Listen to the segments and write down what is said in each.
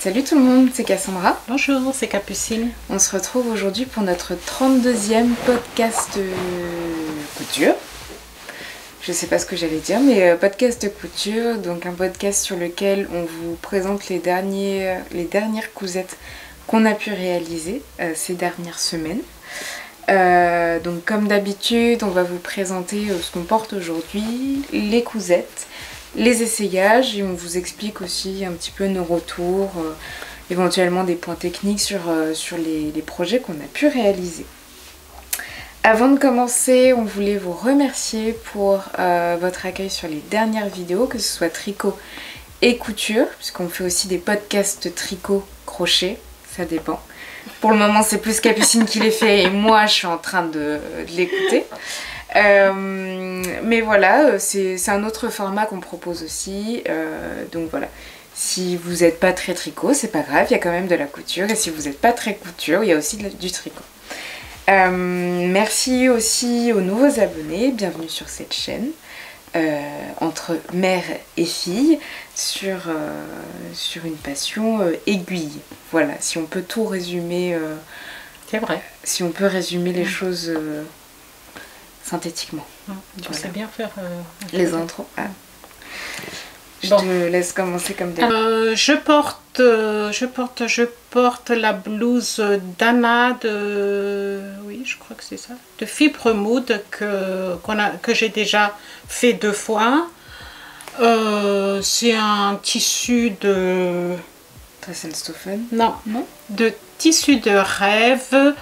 Salut tout le monde, c'est Cassandra. Bonjour, c'est Capucine. On se retrouve aujourd'hui pour notre 32e podcast couture. Je sais pas ce que j'allais dire, mais podcast couture, donc un podcast sur lequel on vous présente les dernières cousettes qu'on a pu réaliser ces dernières semaines. Donc comme d'habitude, on va vous présenter ce qu'on porte aujourd'hui, les cousettes, les essayages, et on vous explique aussi un petit peu nos retours, éventuellement des points techniques sur les projets qu'on a pu réaliser. Avant de commencer, on voulait vous remercier pour votre accueil sur les dernières vidéos, que ce soit tricot et couture, puisqu'on fait aussi des podcasts tricot, crochet, ça dépend. Pour le moment, c'est plus Capucine qui les fait et moi, je suis en train de l'écouter. Mais voilà, c'est un autre format qu'on propose aussi. Donc voilà, si vous n'êtes pas très tricot, c'est pas grave, il y a quand même de la couture. Et si vous n'êtes pas très couture, il y a aussi du tricot. Merci aussi aux nouveaux abonnés, bienvenue sur cette chaîne. Entre mère et fille sur une passion aiguille. Voilà, si on peut tout résumer. C'est vrai. Si on peut résumer les choses synthétiquement. Tu sais bien faire les intros. Ah. Je te laisse commencer comme d'habitude. Je porte la blouse d'Anna oui, je crois que c'est ça, de fibre moude que j'ai déjà fait 2 fois. C'est un tissu de Dressenstoffen. Non, de tissu de rêve.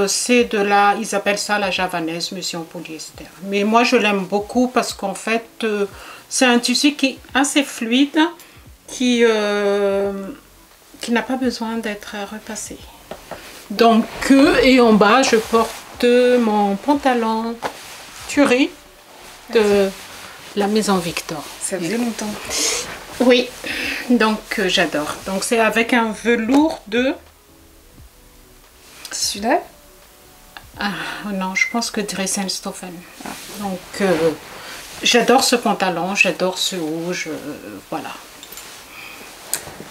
C'est de la, ils appellent ça la javanaise, mais c'est en polyester. Mais moi je l'aime beaucoup parce qu'en fait c'est un tissu qui est assez fluide, qui n'a pas besoin d'être repassé. Donc et en bas je porte mon pantalon Tuerie de la maison Victor. Ça faisait longtemps. Oui, donc j'adore. Donc c'est avec un velours de tissu d'Ève. Ah non, je pense que Dressenstoffen. Donc j'adore ce pantalon, j'adore ce haut, voilà.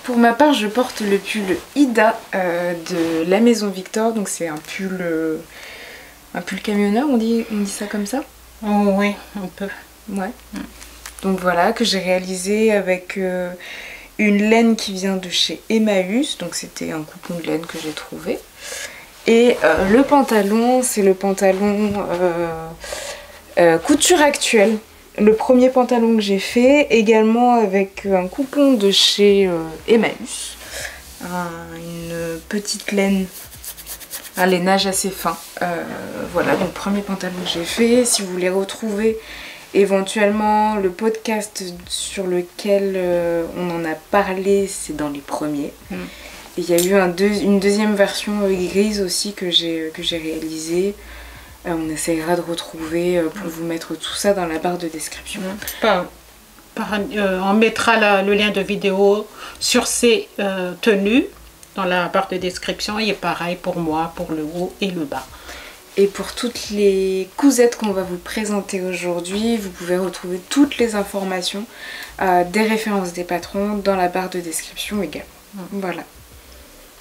Pour ma part, je porte le pull Ida de la maison Victor. Donc c'est un pull camionneur, on dit ça comme ça? Oh, oui, un peu. Ouais. Donc voilà, que j'ai réalisé avec une laine qui vient de chez Emmaüs. Donc c'était un coupon de laine que j'ai trouvé. Et le pantalon, c'est le pantalon couture actuelle. Le premier pantalon que j'ai fait, également avec un coupon de chez Emmaüs. Une petite laine, un lainage assez fin. Voilà, donc premier pantalon que j'ai fait. Si vous voulez retrouver éventuellement le podcast sur lequel on en a parlé, c'est dans les premiers. Et il y a eu une deuxième version grise aussi que j'ai réalisée. On essaiera de retrouver pour vous mettre tout ça dans la barre de description. On mettra le lien de vidéo sur ces tenues dans la barre de description. Et pareil pour moi, pour le haut et le bas. Et pour toutes les cousettes qu'on va vous présenter aujourd'hui, vous pouvez retrouver toutes les informations, des références des patrons dans la barre de description également. Voilà.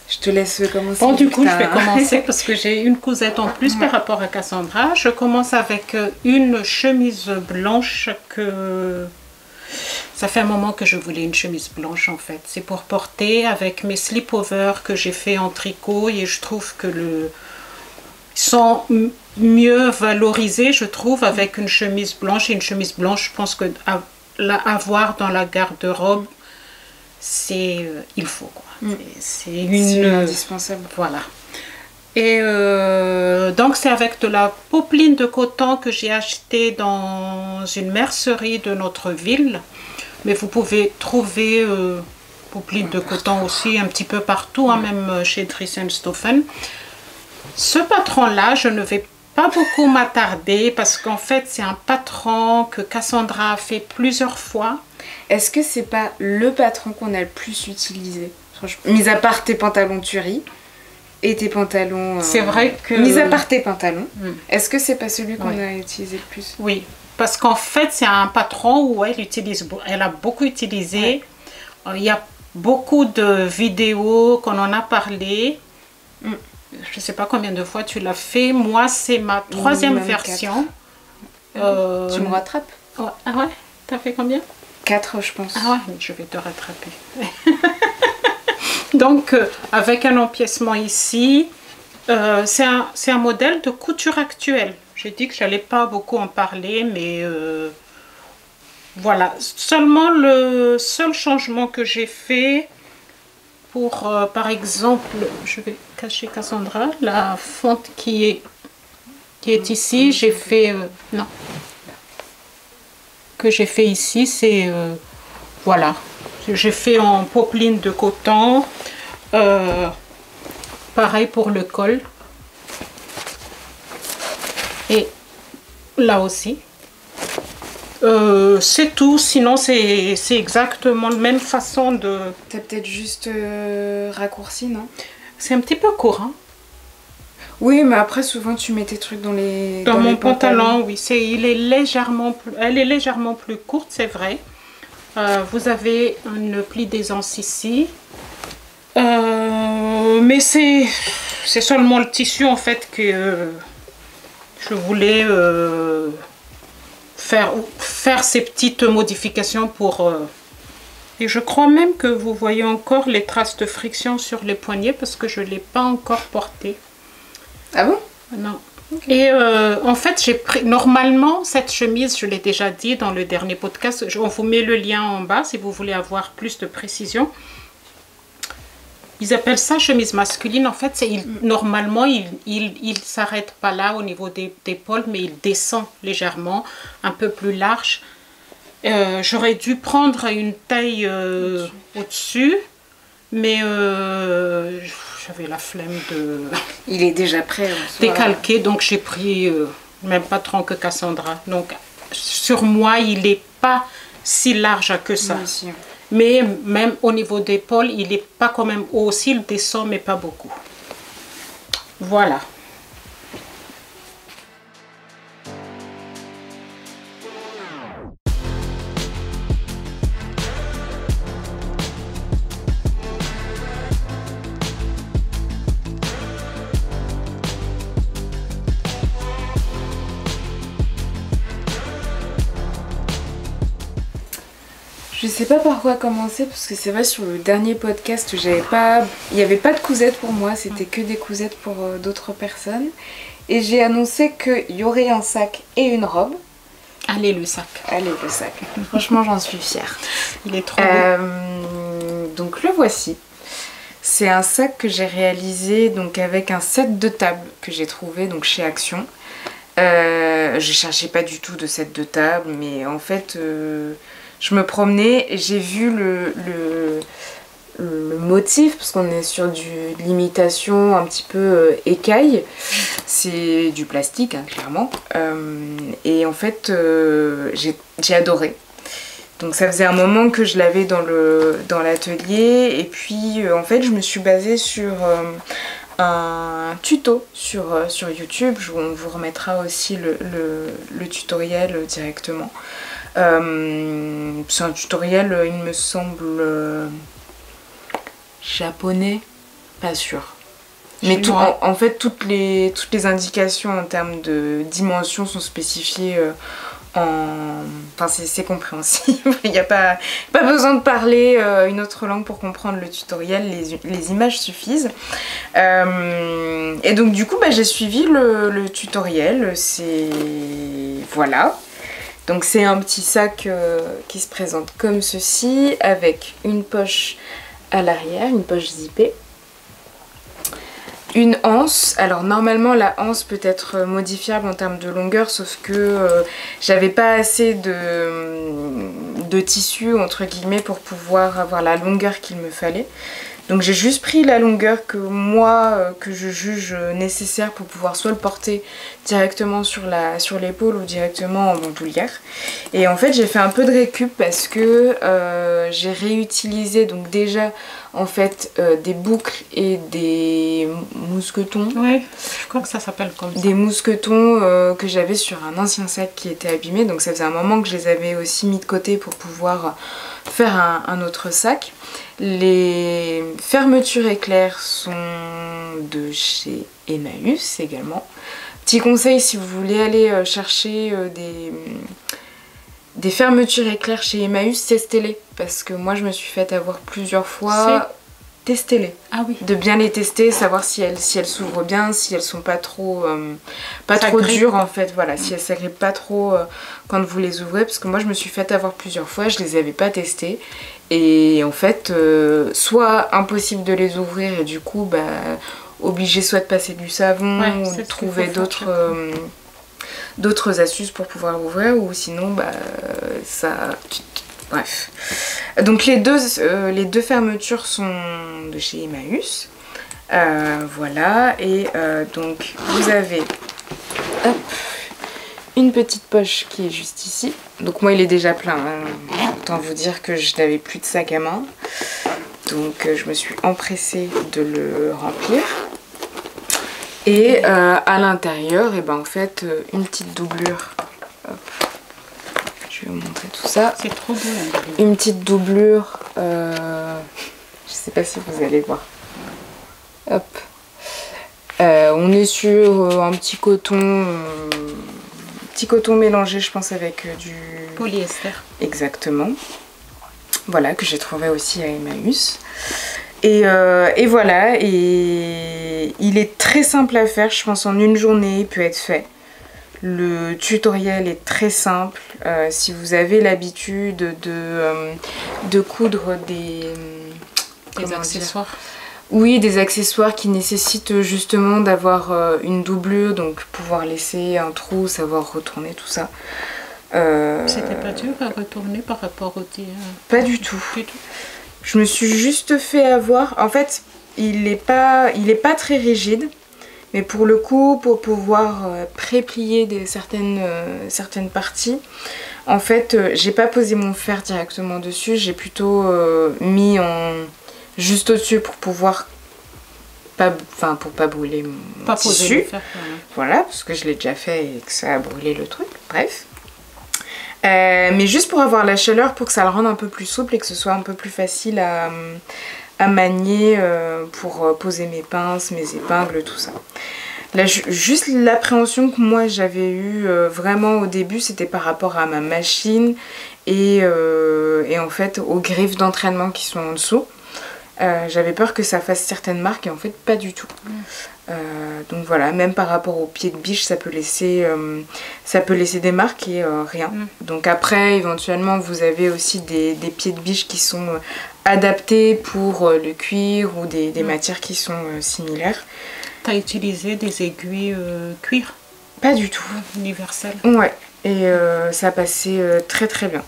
Je te laisse commencer. Bon, du coup, je vais commencer parce que j'ai une cousette en plus par rapport à Cassandra. Je commence avec une chemise blanche que... Ça fait un moment que je voulais une chemise blanche en fait. C'est pour porter avec mes slip-over que j'ai fait en tricot et je trouve que ils sont mieux valorisés, je trouve, avec une chemise blanche. Et une chemise blanche, je pense que avoir dans la garde-robe, il faut quoi. C'est indispensable. Voilà. Et donc c'est avec de la popeline de coton que j'ai acheté dans une mercerie de notre ville. Mais vous pouvez trouver popeline de coton aussi un petit peu partout, même chez Dressenstoffen. Ce patron-là, je ne vais pas beaucoup m'attarder parce qu'en fait c'est un patron que Cassandra a fait plusieurs fois. Est-ce que c'est pas le patron qu'on a le plus utilisé? Mis à part tes pantalons Tuerie et tes pantalons... C'est vrai que... Mis à part tes pantalons, est-ce que c'est pas celui qu'on a utilisé le plus? Oui, parce qu'en fait c'est un patron où elle a beaucoup utilisé. Il y a beaucoup de vidéos qu'on en a parlé. Je ne sais pas combien de fois tu l'as fait. Moi, c'est ma troisième version. Tu me rattrapes? Ah ouais? T'as fait combien? 4, je pense. Ah ouais, je vais te rattraper. Donc, avec un empiècement ici, c'est un modèle de couture actuelle. J'ai dit que je n'allais pas beaucoup en parler, mais voilà. Seulement le seul changement que j'ai fait pour, par exemple, je vais cacher Cassandra, la fonte qui est ici, j'ai fait, non, que j'ai fait ici, c'est, voilà, j'ai fait en popeline de coton, pareil pour le col, et là aussi. C'est tout, sinon c'est exactement la même façon de... T'as peut-être juste raccourci, non? C'est un petit peu court, hein? Oui, mais après souvent tu mets tes trucs dans les... Dans mon pantalon, oui, elle est légèrement plus courte, c'est vrai. Vous avez une pli d'aisance ici. Mais c'est seulement le tissu en fait que je voulais faire ces petites modifications pour... Et je crois même que vous voyez encore les traces de friction sur les poignets parce que je ne l'ai pas encore porté. Ah bon? Non. Et en fait, j'ai pris... Normalement, cette chemise, je l'ai déjà dit dans le dernier podcast, on vous met le lien en bas si vous voulez avoir plus de précision. Ils appellent ça chemise masculine. En fait, normalement, il s'arrête pas là au niveau des épaules, mais il descend légèrement, un peu plus large. J'aurais dû prendre une taille au-dessus, mais j'avais la flemme de... Il est déjà prêt. Décalquer, donc j'ai pris même pas trop que Cassandra. Donc, sur moi, il n'est pas si large que ça. Aussi. Mais même au niveau d'épaule, il n'est pas quand même haut aussi, il descend, mais pas beaucoup. Voilà. Je sais pas par quoi commencer parce que c'est vrai sur le dernier podcast il n'y avait pas de cousettes pour moi, c'était que des cousettes pour d'autres personnes. Et j'ai annoncé qu'il y aurait un sac et une robe. Allez le sac. Allez le sac. Franchement j'en suis fière. Il est trop beau. Donc le voici. C'est un sac que j'ai réalisé donc avec un set de table que j'ai trouvé donc chez Action. Je cherchais pas du tout de set de table mais en fait... je me promenais et j'ai vu le motif, parce qu'on est sur de l'imitation un petit peu écaille. C'est du plastique, hein, clairement. Et en fait, j'ai adoré. Donc ça faisait un moment que je l'avais dans l'atelier. Et puis, en fait, je me suis basée sur un tuto sur YouTube. On vous remettra aussi le tutoriel directement. C'est un tutoriel, il me semble, japonais, pas sûr. Mais en fait, toutes les indications en termes de dimension sont spécifiées Enfin, c'est compréhensible. Il n'y a pas besoin de parler une autre langue pour comprendre le tutoriel, les images suffisent. Et donc du coup, j'ai suivi le tutoriel. Voilà. Donc c'est un petit sac qui se présente comme ceci, avec une poche à l'arrière, une poche zippée. Une anse, alors normalement la anse peut être modifiable en termes de longueur, sauf que j'avais pas assez de tissu entre guillemets pour pouvoir avoir la longueur qu'il me fallait. Donc j'ai juste pris la longueur que moi, que je juge nécessaire pour pouvoir soit le porter directement sur l'épaule ou directement en bandoulière. Et en fait j'ai fait un peu de récup parce que j'ai réutilisé donc déjà en fait des boucles et des mousquetons. Ouais, je crois que ça s'appelle comme ça. Des mousquetons que j'avais sur un ancien sac qui était abîmé. Donc ça faisait un moment que je les avais aussi mis de côté pour pouvoir faire un autre sac. Les fermetures éclairs sont de chez Emmaüs également. Petit conseil, si vous voulez aller chercher des fermetures éclairs chez Emmaüs, testez-les. Parce que moi je me suis fait avoir plusieurs fois. Testez-les. Ah oui. De bien les tester, savoir si elles s'ouvrent bien, si elles sont pas trop dures en fait. Voilà, si elles s'agrippent pas trop quand vous les ouvrez. Parce que moi je me suis fait avoir plusieurs fois, je les avais pas testées. Et en fait, soit impossible de les ouvrir et du coup, obligé soit de passer du savon ou de trouver d'autres astuces pour pouvoir l'ouvrir, ou sinon, ça... Bref. Donc les deux fermetures sont de chez Emmaüs. Voilà. Et donc vous avez une petite poche qui est juste ici. Donc moi il est déjà plein. Hein. Autant vous dire que je n'avais plus de sac à main. Donc je me suis empressée de le remplir. Et à l'intérieur, en fait, une petite doublure. Hop. Je vais vous montrer tout ça. C'est trop beau. Hein. Une petite doublure. Je sais pas si vous allez voir. Hop. On est sur un petit coton mélangé, je pense, avec du polyester. Exactement. Voilà, que j'ai trouvé aussi à Emmaüs. Et voilà, et il est très simple à faire, je pense en une journée il peut être fait. Le tutoriel est très simple. Si vous avez l'habitude de coudre des accessoires. Oui, des accessoires qui nécessitent justement d'avoir une doublure, donc pouvoir laisser un trou, savoir retourner tout ça. C'était pas dur à retourner par rapport au tir? Pas du tout. Je me suis juste fait avoir. En fait, il est pas très rigide. Mais pour le coup, pour pouvoir pré-plier certaines parties, en fait, j'ai pas posé mon fer directement dessus. J'ai plutôt mis juste au-dessus pour pouvoir pour pas brûler mon tissu. Voilà, parce que je l'ai déjà fait et que ça a brûlé le truc. Bref. Mais juste pour avoir la chaleur, pour que ça le rende un peu plus souple et que ce soit un peu plus facile à manier pour poser mes pinces, mes épingles, tout ça. Là, juste l'appréhension que moi j'avais eue vraiment au début, c'était par rapport à ma machine et en fait aux griffes d'entraînement qui sont en dessous. J'avais peur que ça fasse certaines marques et en fait pas du tout. Donc voilà, même par rapport au pied de biche, ça peut laisser des marques et rien. Donc après, éventuellement, vous avez aussi des pieds de biche qui sont adaptés pour le cuir ou des matières qui sont similaires. T'as utilisé des aiguilles cuir? Pas du tout. Universelles? Ouais, et ça passait très très bien.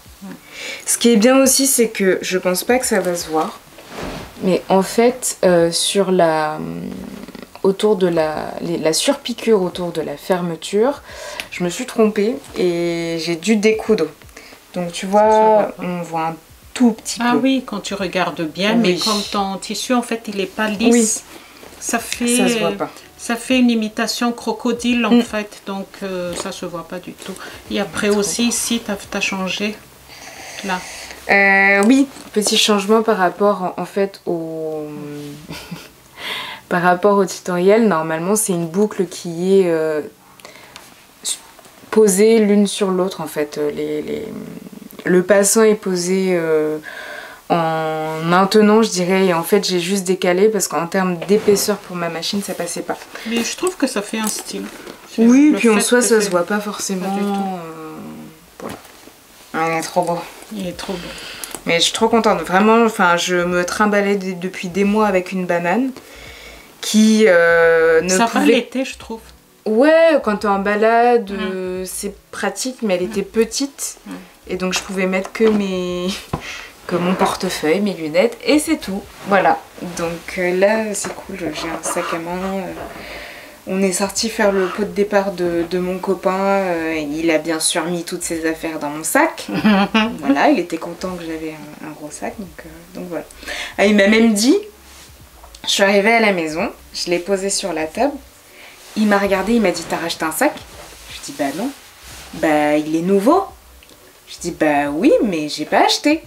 Ce qui est bien aussi, c'est que je pense pas que ça va se voir. Mais en fait, sur autour de la surpiqûre autour de la fermeture, je me suis trompée et j'ai dû découdre. Donc tu vois, on voit un tout petit peu. Ah oui, quand tu regardes bien, oui. Mais comme ton tissu en fait il n'est pas lisse, oui. Ça se voit pas. Ça fait une imitation crocodile en fait, donc ça se voit pas du tout. Et après aussi ici, tu as changé là. Oui, petit changement par rapport en fait par rapport au tutoriel. Normalement c'est une boucle qui est posée l'une sur l'autre en fait. Le passant est posé en maintenant je dirais, et en fait j'ai juste décalé parce qu'en termes d'épaisseur pour ma machine ça passait pas. Mais je trouve que ça fait un style. Oui, puis en soi ça se voit pas forcément. Voilà. Il est trop beau. Il est trop beau. Mais je suis trop contente, vraiment, enfin je me trimballais depuis des mois avec une banane qui ça va l'été je trouve. Ouais, quand t'es en balade, c'est pratique, mais elle était petite. Et donc je pouvais mettre que mon portefeuille, mes lunettes, et c'est tout. Voilà, donc là c'est cool, j'ai un sac à main. On est sorti faire le pot de départ de mon copain. Il a bien sûr mis toutes ses affaires dans mon sac. Voilà, il était content que j'avais un gros sac. Donc voilà. Ah, il m'a même dit, je suis arrivée à la maison, je l'ai posé sur la table. Il m'a regardé, il m'a dit, t'as racheté un sac? Je dis, bah non. Bah il est nouveau. Je dis bah oui, mais j'ai pas acheté.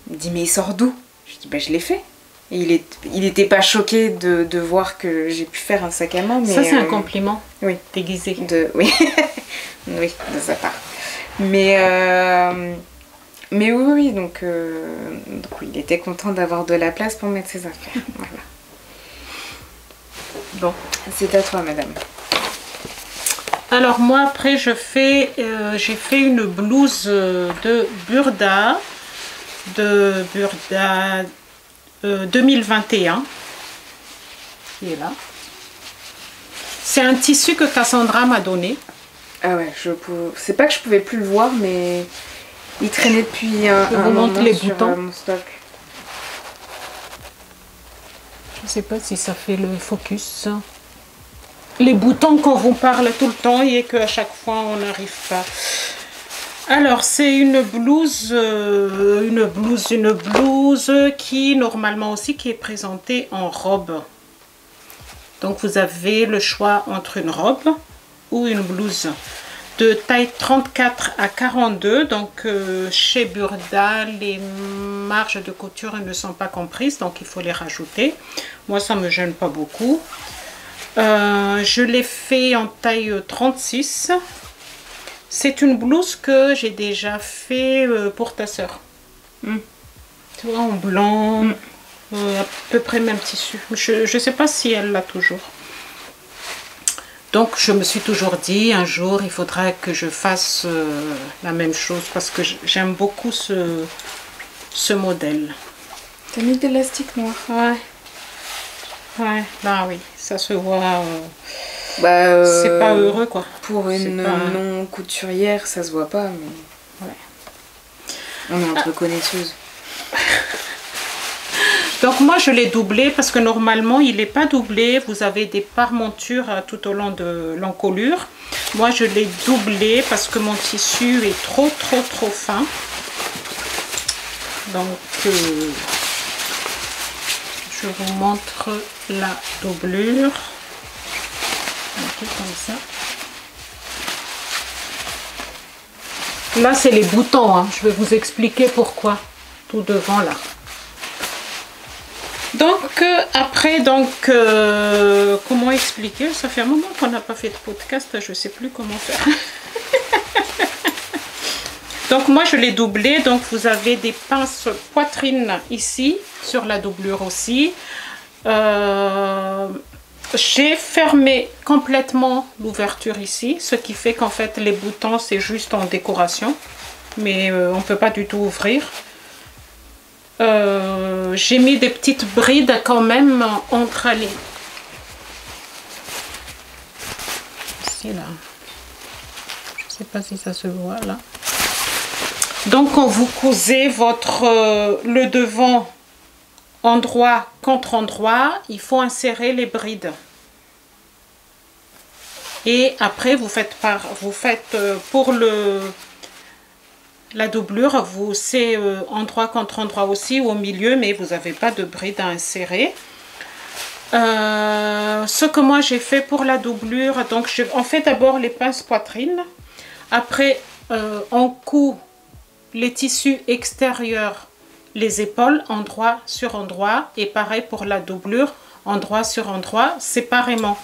Il me dit mais il sort d'où? Je dis bah je l'ai fait. Et il était pas choqué de voir que j'ai pu faire un sac à main. Mais, ça, c'est un compliment. Oui. Déguisé. Oui. Oui, de sa part. Mais oui, donc oui, il était content d'avoir de la place pour mettre ses affaires. Voilà. Bon, c'est à toi, madame. Alors moi, après, j'ai fait une blouse de Burda 2021, qui est là. C'est un tissu que Cassandra m'a donné. Ah ouais, c'est pas que je pouvais plus le voir, mais il traînait depuis un moment les sur boutons. mon stock. Je sais pas si ça fait le focus. Les boutons qu'on vous parle tout le temps et qu'à chaque fois on n'arrive pas. Alors c'est une blouse qui normalement aussi qui est présentée en robe. Donc vous avez le choix entre une robe ou une blouse de taille 34 à 42. Donc chez Burda, les marges de couture ne sont pas comprises, donc il faut les rajouter. Moi ça me gêne pas beaucoup. Je l'ai fait en taille 36. C'est une blouse que j'ai déjà fait pour ta soeur. Tu vois, en blanc, à peu près même tissu. Je ne sais pas si elle l'a toujours. Donc je me suis toujours dit, un jour il faudra que je fasse la même chose parce que j'aime beaucoup ce modèle. T'as mis de l'élastique noir? Ouais. Ouais, là oui, ça se voit. C'est pas heureux quoi. Pour une non couturière, ça se voit pas, mais. Ouais. On est entre connaisseuses. Donc moi je l'ai doublé parce que normalement il n'est pas doublé. Vous avez des parmentures tout au long de l'encolure. Moi je l'ai doublé parce que mon tissu est trop fin. Donc je vous montre la doublure. Un peu comme ça. Là c'est les boutons, hein. Je vais vous expliquer pourquoi. Tout devant là. Donc après, comment expliquer? Ça fait un moment qu'on n'a pas fait de podcast, je ne sais plus comment faire. Donc moi je l'ai doublé, donc vous avez des pinces poitrine ici, sur la doublure aussi. J'ai fermé complètement l'ouverture ici, ce qui fait qu'en fait les boutons c'est juste en décoration, mais on ne peut pas du tout ouvrir. J'ai mis des petites brides quand même entre les... Ici là. Je ne sais pas si ça se voit là. Donc quand vous cousez le devant endroit contre endroit, il faut insérer les brides. Et après vous faites pour la doublure, c'est endroit contre endroit aussi au milieu, mais vous n'avez pas de bride à insérer. Ce que moi j'ai fait pour la doublure, donc on fait d'abord les pinces poitrine. Après on coud les tissus extérieurs, les épaules, endroit sur endroit. Et pareil pour la doublure, endroit sur endroit, séparément.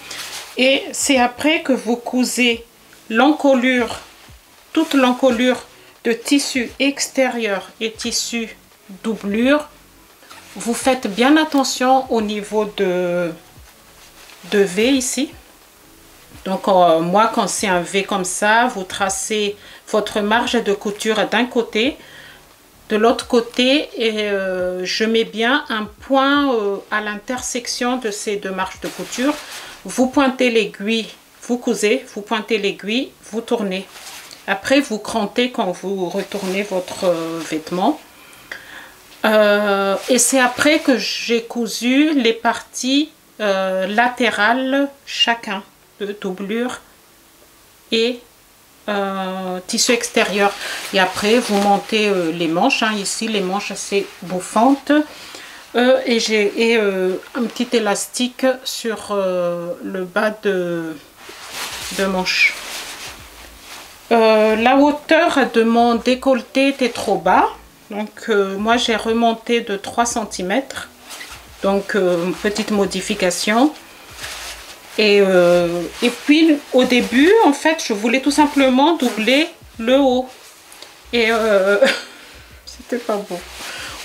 Et c'est après que vous cousez l'encolure, toute l'encolure de tissu extérieur et tissu doublure. Vous faites bien attention au niveau de V ici. Donc moi quand c'est un V comme ça, vous tracez votre marge de couture d'un côté, de l'autre côté, et je mets bien un point à l'intersection de ces deux marges de couture. Vous pointez l'aiguille, vous cousez, vous pointez l'aiguille, vous tournez. Après, vous crantez quand vous retournez votre vêtement. Et c'est après que j'ai cousu les parties latérales, chacun, de doublure et tissu extérieur. Et après, vous montez les manches. Hein. Ici, les manches assez bouffantes. Et j'ai un petit élastique sur le bas de manche. La hauteur de mon décolleté était trop bas. Donc, moi, j'ai remonté de 3 cm. Donc, petite modification. Et puis, au début, en fait, je voulais tout simplement doubler le haut. Et c'était pas beau.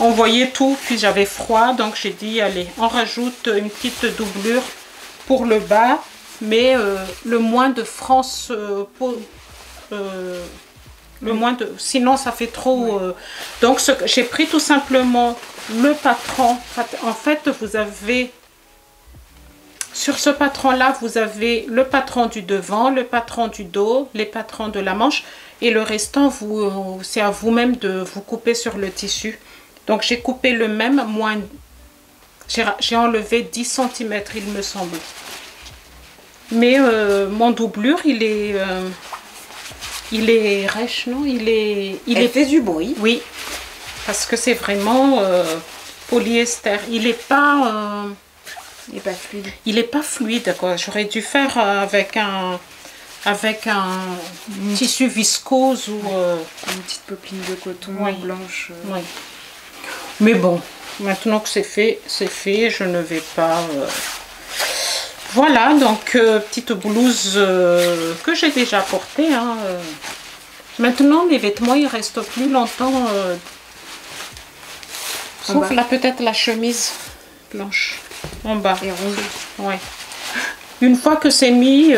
On voyait tout, puis j'avais froid. Donc, j'ai dit, allez, on rajoute une petite doublure pour le bas. Mais le moins de France... sinon ça fait trop. Donc j'ai pris tout simplement le patron. En fait, vous avez sur ce patron là, vous avez le patron du devant, le patron du dos, les patrons de la manche, et le restant, c'est à vous-même de vous couper sur le tissu. Donc j'ai coupé le même, moins j'ai enlevé 10 cm, il me semble. Mais mon doublure, il est rêche, non? Il fait du bruit. Oui, parce que c'est vraiment polyester. Il n'est pas fluide. Il n'est pas fluide, quoi. J'aurais dû faire avec un tissu viscose ou une petite popeline de coton blanche. Oui. Mais bon, maintenant que c'est fait, je ne vais pas... Voilà, donc petite blouse que j'ai déjà portée. Hein, Maintenant, les vêtements, ils restent plus longtemps. Sauf là, peut-être la chemise blanche en bas. Et rose. Ouais. Une fois que c'est mis,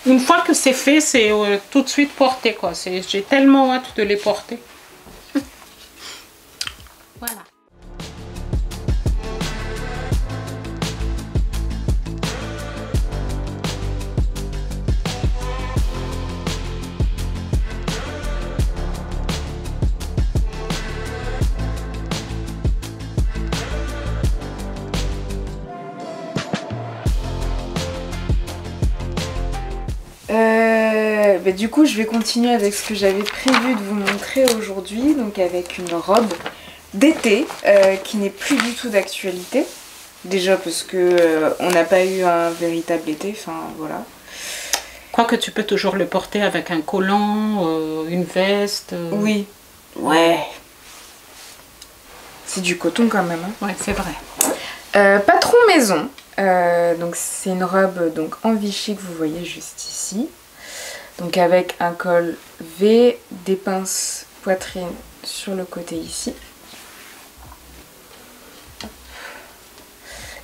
une fois que c'est fait, c'est tout de suite porté, quoi. J'ai tellement hâte de les porter. Voilà. Du coup, je vais continuer avec ce que j'avais prévu de vous montrer aujourd'hui, donc avec une robe d'été qui n'est plus du tout d'actualité. Déjà parce que on n'a pas eu un véritable été, enfin voilà. Quoique tu peux toujours le porter avec un collant, une veste. Oui. Ouais. C'est du coton quand même. Hein. Ouais, c'est vrai. Patron maison. Donc c'est une robe donc en Vichy que vous voyez juste ici. Donc avec un col V, des pinces poitrine sur le côté ici.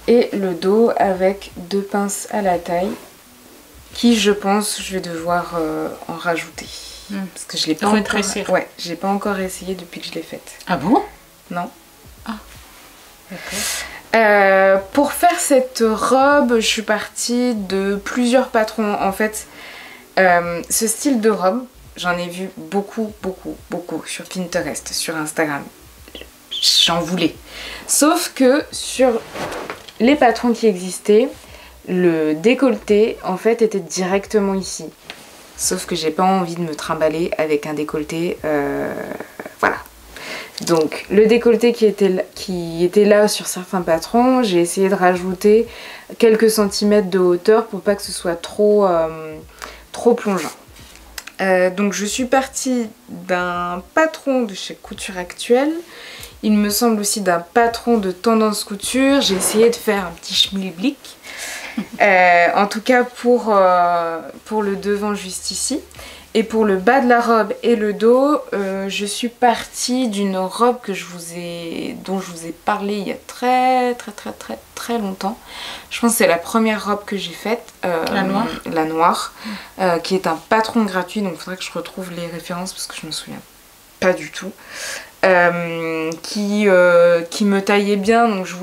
Et le dos avec 2 pinces à la taille qui, je pense, je vais devoir en rajouter. Parce que je l'ai pas encore... Ouais, j'ai pas encore essayé depuis que je l'ai faite. Ah bon? Non. Ah, d'accord. Pour faire cette robe, je suis partie de plusieurs patrons. En fait, ce style de robe, j'en ai vu beaucoup sur Pinterest, sur Instagram. J'en voulais. Sauf que sur les patrons qui existaient, le décolleté en fait était directement ici. Sauf que j'ai pas envie de me trimballer avec un décolleté. Voilà. Donc le décolleté qui était là sur certains patrons, j'ai essayé de rajouter quelques centimètres de hauteur pour pas que ce soit trop plongeant. Donc je suis partie d'un patron de chez Couture Actuelle. Il me semble aussi d'un patron de Tendance Couture. J'ai essayé de faire un petit schmilblick. En tout cas pour le devant juste ici. Et pour le bas de la robe et le dos, je suis partie d'une robe dont je vous ai parlé il y a très longtemps. Je pense que c'est la première robe que j'ai faite. La noire. La noire, qui est un patron gratuit, donc il faudrait que je retrouve les références parce que je me souviens pas du tout. Qui me taillait bien, donc je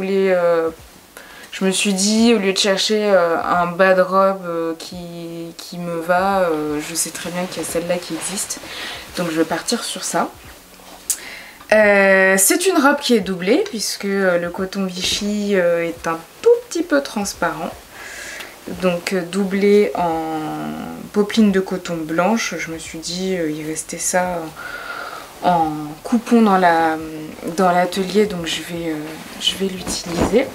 me suis dit, au lieu de chercher un bas de robe qui me va, je sais très bien qu'il y a celle-là qui existe. Donc je vais partir sur ça. C'est une robe qui est doublée, puisque le coton Vichy est un tout petit peu transparent. Donc doublé en popeline de coton blanche. Je me suis dit, il restait ça en coupon dans l'atelier, donc je vais l'utiliser.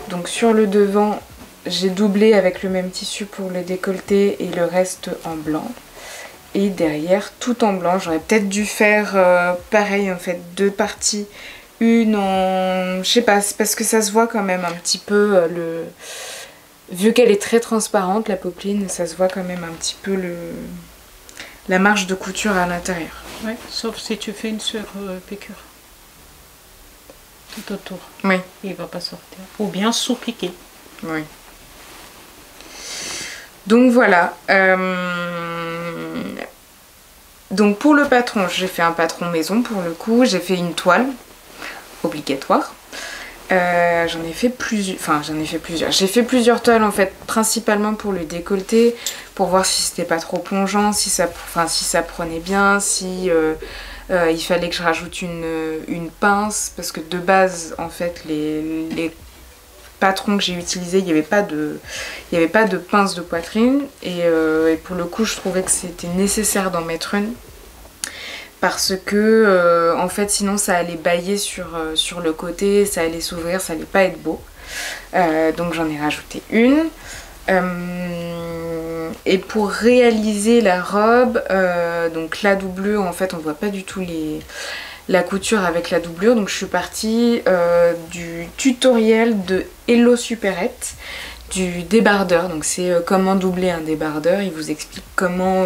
Donc sur le devant, j'ai doublé avec le même tissu pour le décolleté et le reste en blanc. et derrière tout en blanc. J'aurais peut-être dû faire pareil en fait, 2 parties. Une en... je sais pas, c'est parce que ça se voit quand même un petit peu vu qu'elle est très transparente, la popeline, ça se voit quand même un petit peu la marge de couture à l'intérieur. Ouais, sauf si tu fais une sur piqûre. Tout autour. Oui. Il va pas sortir. Ou bien sous-piqué. Oui. Donc voilà. Donc pour le patron, j'ai fait un patron maison pour le coup. J'ai fait une toile obligatoire. J'en ai fait plusieurs. J'ai fait plusieurs toiles en fait, principalement pour le décolleté, pour voir si c'était pas trop plongeant, si ça prenait bien, si il fallait que je rajoute une pince, parce que de base en fait les patrons que j'ai utilisés, il n'y avait pas de pince de poitrine, et pour le coup je trouvais que c'était nécessaire d'en mettre une. Parce que en fait sinon ça allait bailler sur le côté, ça allait s'ouvrir, ça allait pas être beau. Donc j'en ai rajouté une. Et pour réaliser la robe, donc la doublure, en fait on voit pas du tout la couture avec la doublure. Donc je suis partie du tutoriel de Hello Superette, du débardeur. Donc c'est comment doubler un débardeur. Il vous explique comment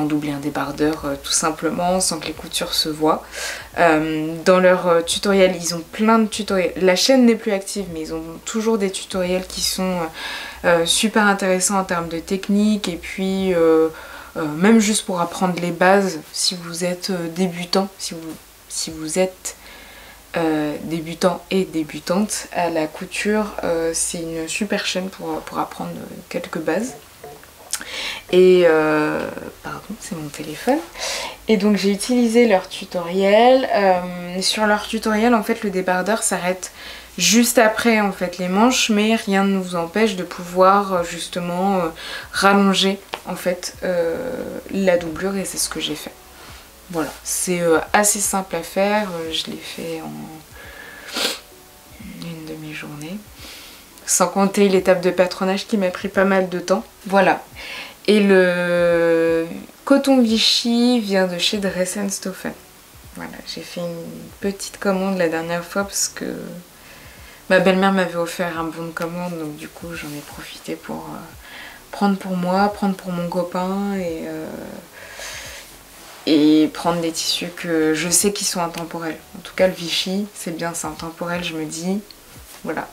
doubler un débardeur tout simplement sans que les coutures se voient. Dans leur tutoriel, ils ont plein de tutoriels. La chaîne n'est plus active, mais ils ont toujours des tutoriels qui sont super intéressants en termes de technique, et puis même juste pour apprendre les bases si vous êtes débutant, si vous êtes débutant et débutante à la couture, c'est une super chaîne pour apprendre quelques bases. Et pardon, c'est mon téléphone. Et donc j'ai utilisé leur tutoriel. Sur leur tutoriel en fait le débardeur s'arrête juste après en fait les manches, mais rien ne nous empêche de pouvoir justement rallonger en fait la doublure, et c'est ce que j'ai fait. Voilà, c'est assez simple à faire. Je l'ai fait en une demi-journée. Sans compter l'étape de patronage qui m'a pris pas mal de temps. Voilà. Et le coton Vichy vient de chez Dress & Stoffer. Voilà, j'ai fait une petite commande la dernière fois parce que ma belle-mère m'avait offert un bon de commande, donc du coup j'en ai profité pour prendre pour moi, prendre pour mon copain, et prendre des tissus que je sais qui sont intemporels. En tout cas le Vichy, c'est bien, c'est intemporel, je me dis, voilà.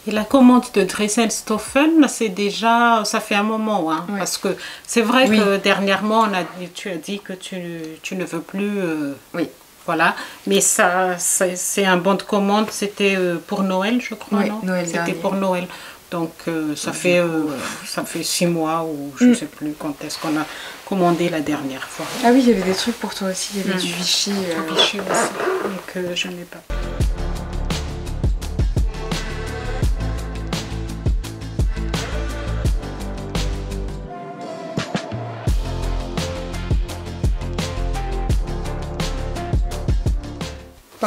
Et la commande de Dress & Stoffer, c'est déjà, ça fait un moment, hein, ouais. Parce que c'est vrai oui. Que dernièrement, tu as dit que tu ne veux plus, oui. Voilà, mais ça, c'est un bon de commande, c'était pour Noël, je crois, oui, non? Noël c'était pour Noël, donc ça fait 6 mois, ou je ne sais plus quand est-ce qu'on a commandé la dernière fois. Ah oui, il y avait des trucs pour toi aussi, il y avait du Vichy. Du Vichy aussi, donc je n'ai pas.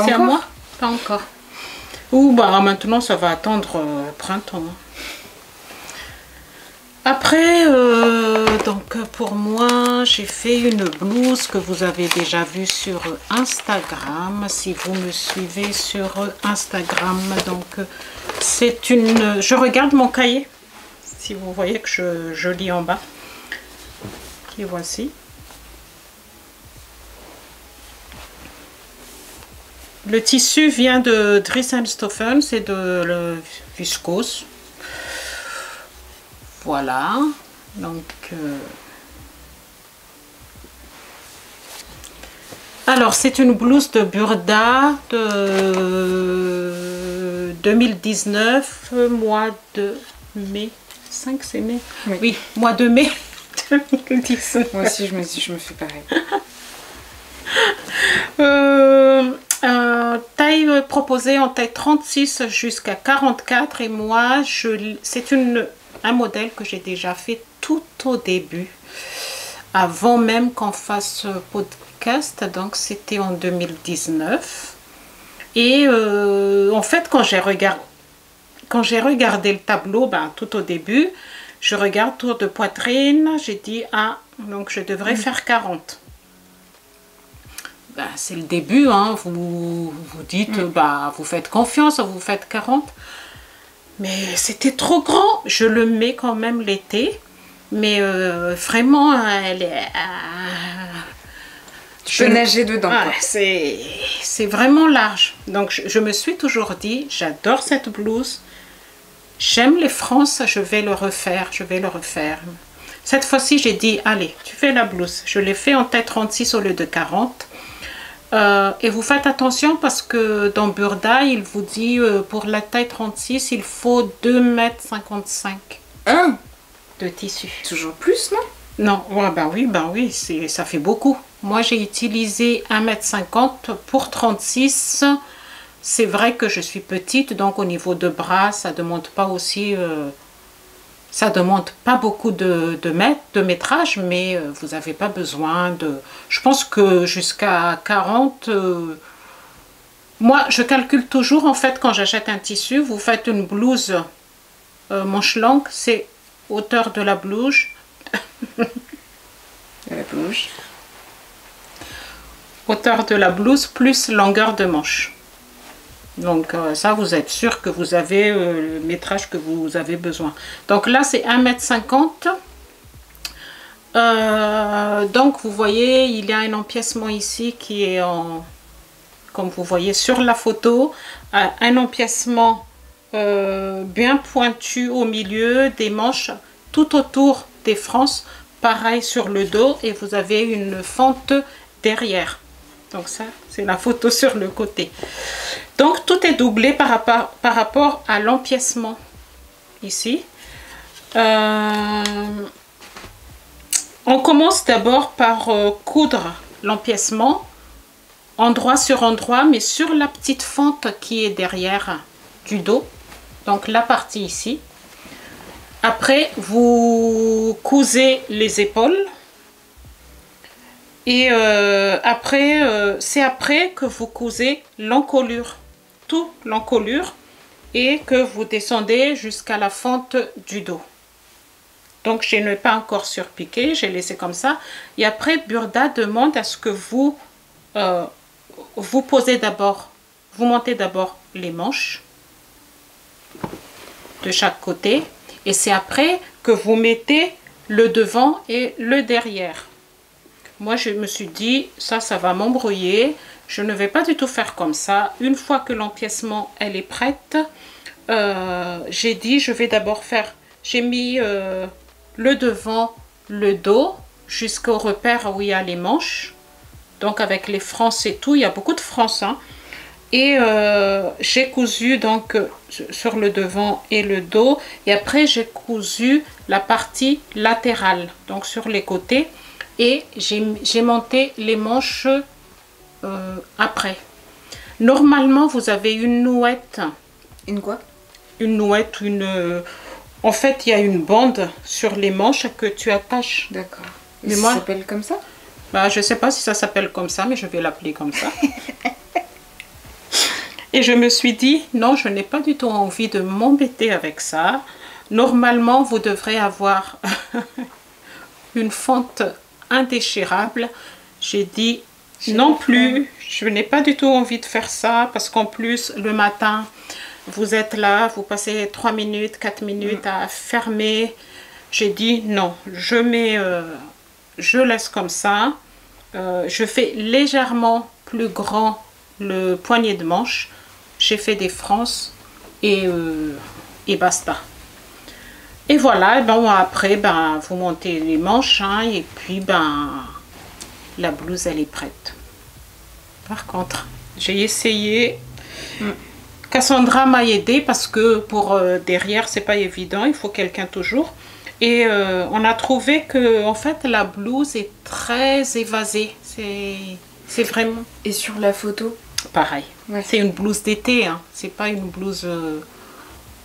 C'est à moi? Pas encore. Ou bah maintenant ça va attendre printemps. Après, donc pour moi, j'ai fait une blouse que vous avez déjà vue sur Instagram. Si vous me suivez sur Instagram, donc c'est une... Je regarde mon cahier. Si vous voyez que je lis en bas. Et voici. Le tissu vient de Dress & Stoffer, c'est de le viscose. Voilà. Donc, alors, c'est une blouse de Burda de 2019, mois de mai. 5, c'est mai? Oui. Oui, mois de mai 2019. Moi aussi, je me fais pareil. Taille proposée en taille 36 jusqu'à 44, et moi c'est un modèle que j'ai déjà fait tout au début, avant même qu'on fasse podcast, donc c'était en 2019. Et en fait quand j'ai regardé le tableau, ben, tout au début je regarde tour de poitrine, j'ai dit ah Donc, je devrais faire 40. Ben, c'est le début, hein. Vous dites, bah, vous faites confiance, vous faites 40. Mais c'était trop grand. Je le mets quand même l'été. Mais vraiment, elle est... Tu peux nager dedans. C'est vraiment large. Donc, je me suis toujours dit, j'adore cette blouse. J'aime les frances, je vais le refaire, je vais le refaire. Cette fois-ci, j'ai dit, allez, tu fais la blouse. Je l'ai fait en taille 36 au lieu de 40. Et vous faites attention parce que dans Burda, il vous dit pour la taille 36, il faut 2,55 m de tissu. Toujours plus, non? Non, ouais, ben oui, ça fait beaucoup. Moi, j'ai utilisé 1,50 m pour 36. C'est vrai que je suis petite, donc au niveau de bras, ça ne demande pas aussi... ça demande pas beaucoup de métrage, mais vous n'avez pas besoin de... Je pense que jusqu'à 40... moi, je calcule toujours, en fait, quand j'achète un tissu, vous faites une blouse manche longue, c'est hauteur de la blouse. Hauteur de la blouse plus longueur de manche. Donc ça, vous êtes sûr que vous avez le métrage que vous avez besoin. Donc là, c'est 1,50 m. Donc vous voyez, il y a un empiècement ici qui est en... Comme vous voyez sur la photo, un empiècement bien pointu au milieu, des manches tout autour des frances. Pareil sur le dos et vous avez une fente derrière. Donc ça, c'est la photo sur le côté. Donc tout est doublé par rapport à l'empiècement ici. On commence d'abord par coudre l'empiècement endroit sur endroit, mais sur la petite fente qui est derrière du dos. Donc la partie ici. Après, vous cousez les épaules. Et c'est après que vous cousez l'encolure, tout l'encolure, et que vous descendez jusqu'à la fente du dos. Donc je n'ai pas encore surpiqué, j'ai laissé comme ça. Et après, Burda demande à ce que vous posez d'abord, vous montez d'abord les manches de chaque côté, et c'est après que vous mettez le devant et le derrière. Moi, je me suis dit, ça va m'embrouiller. Je ne vais pas du tout faire comme ça. Une fois que l'empiècement, elle est prête, j'ai dit, je vais d'abord faire... J'ai mis le devant, le dos, jusqu'au repère où il y a les manches. Donc, avec les frances et tout, il y a beaucoup de frances. Hein. Et j'ai cousu donc sur le devant et le dos. Et après, j'ai cousu la partie latérale, donc sur les côtés. Et j'ai monté les manches après. Normalement, vous avez une nouette. Une quoi? Une nouette, en fait, il y a une bande sur les manches que tu attaches. D'accord. Mais ça s'appelle comme ça? Bah, je ne sais pas si ça s'appelle comme ça, mais je vais l'appeler comme ça. Et je me suis dit, non, je n'ai pas du tout envie de m'embêter avec ça. Normalement, vous devrez avoir une fente indéchirable. J'ai dit non plus, je n'ai pas du tout envie de faire ça parce qu'en plus le matin vous êtes là, vous passez 3 minutes, 4 minutes à fermer. J'ai dit non, je laisse comme ça. Je fais légèrement plus grand le poignet de manche. J'ai fait des frances et basta. Et voilà, bon, après, vous montez les manches, hein, et puis, la blouse, elle est prête. Par contre, j'ai essayé. Cassandra m'a aidé parce que pour derrière, c'est pas évident, il faut quelqu'un toujours. Et on a trouvé que, en fait, la blouse est très évasée. C'est vraiment... Et sur la photo? Pareil. Ouais. C'est une blouse d'été, hein. C'est pas une blouse...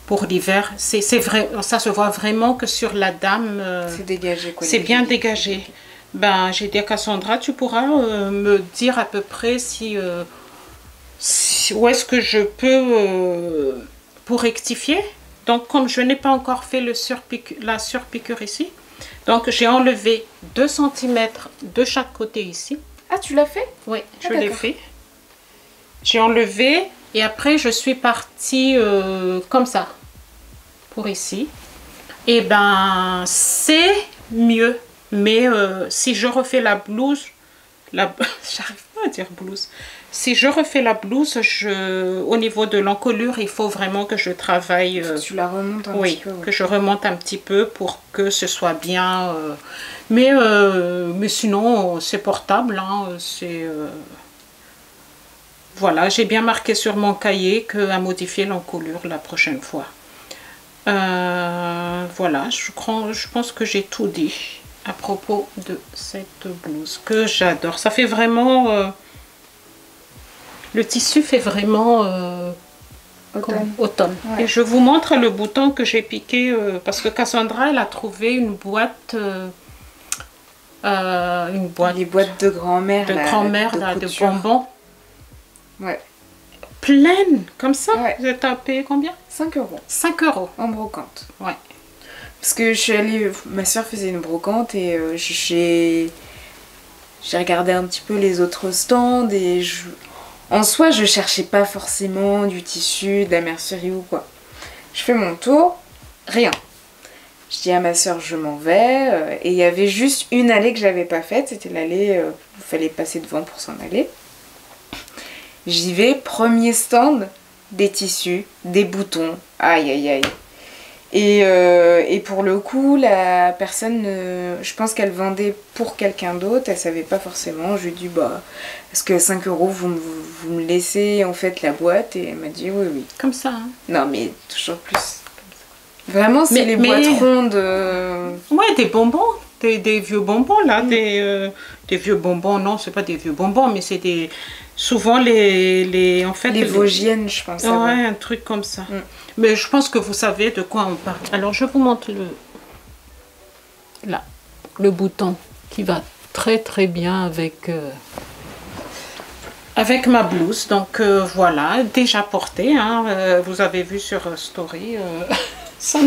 pour l'hiver, c'est vrai, ça se voit vraiment que sur la dame, c'est dégagé, quoi. C'est bien dégagé. J'ai dit à Cassandra, tu pourras me dire à peu près où est-ce que je peux pour rectifier. Donc comme je n'ai pas encore fait la surpiqûre ici, Donc j'ai enlevé 2 cm de chaque côté ici. Ah, tu l'as fait? Oui, je l'ai fait. J'ai enlevé et après je suis partie comme ça pour ici. Et ben c'est mieux. Mais si je refais la blouse, j'arrive pas à dire blouse. Si je refais la blouse, au niveau de l'encolure, il faut vraiment que je travaille. Tu la remontes un petit peu. Oui, que je remonte un petit peu pour que ce soit bien. Mais sinon, c'est portable. Hein, voilà, j'ai bien marqué sur mon cahier qu'à modifier l'encolure la prochaine fois. Voilà, je pense que j'ai tout dit à propos de cette blouse que j'adore. Ça fait vraiment... le tissu fait vraiment automne. Ouais. Et je vous montre le bouton que j'ai piqué parce que Cassandra, elle a trouvé une boîte... Les boîtes de grand-mère. De bonbons. Ouais. Pleine, comme ça. Ouais. Vous êtes payé combien? 5 €. 5 €. En brocante. Ouais. Parce que je suis allée... Ma soeur faisait une brocante et j'ai regardé un petit peu les autres stands et en soi, je cherchais pas forcément du tissu, de la mercerie ou quoi. Je fais mon tour, rien. Je dis à ma soeur, je m'en vais. Et il y avait juste une allée que j'avais pas faite. C'était l'allée, il fallait passer devant pour s'en aller. J'y vais, premier stand, des tissus, des boutons. Aïe, aïe, aïe. Et pour le coup, la personne, je pense qu'elle vendait pour quelqu'un d'autre, elle savait pas forcément. Je lui ai dit, bah, est-ce que 5 €, vous me laissez en fait la boîte? Et elle m'a dit, oui, oui. Comme ça, hein. Non, mais toujours plus. Vraiment, c'est les boîtes rondes. Ouais, des bonbons, des vieux bonbons, là. Des vieux bonbons, non, c'est pas des vieux bonbons, mais c'est des... Souvent, en fait... Les Vosgiennes, je pense. Ouais, un truc comme ça. Mais je pense que vous savez de quoi on parle. Alors, je vous montre le bouton qui va très très bien avec ma blouse. Donc, voilà, déjà porté. Hein, vous avez vu sur Story, ça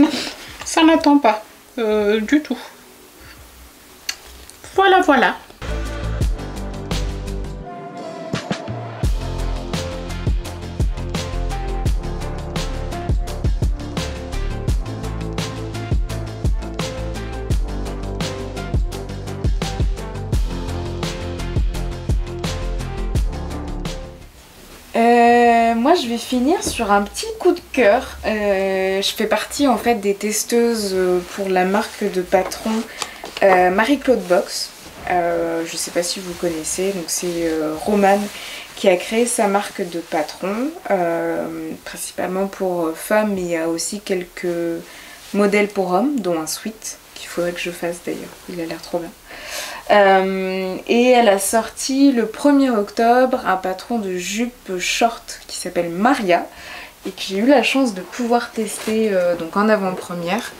n'attend pas du tout. Voilà, voilà. Moi je vais finir sur un petit coup de cœur. Je fais partie en fait des testeuses pour la marque de patron Marie-Claude Box. Je sais pas si vous connaissez, donc c'est Romane qui a créé sa marque de patron, principalement pour femmes, mais il y a aussi quelques modèles pour hommes, dont un sweat qu'il faudrait que je fasse d'ailleurs, il a l'air trop bien. Et elle a sorti le 1er octobre un patron de jupe short qui s'appelle Maria et que j'ai eu la chance de pouvoir tester donc en avant-première.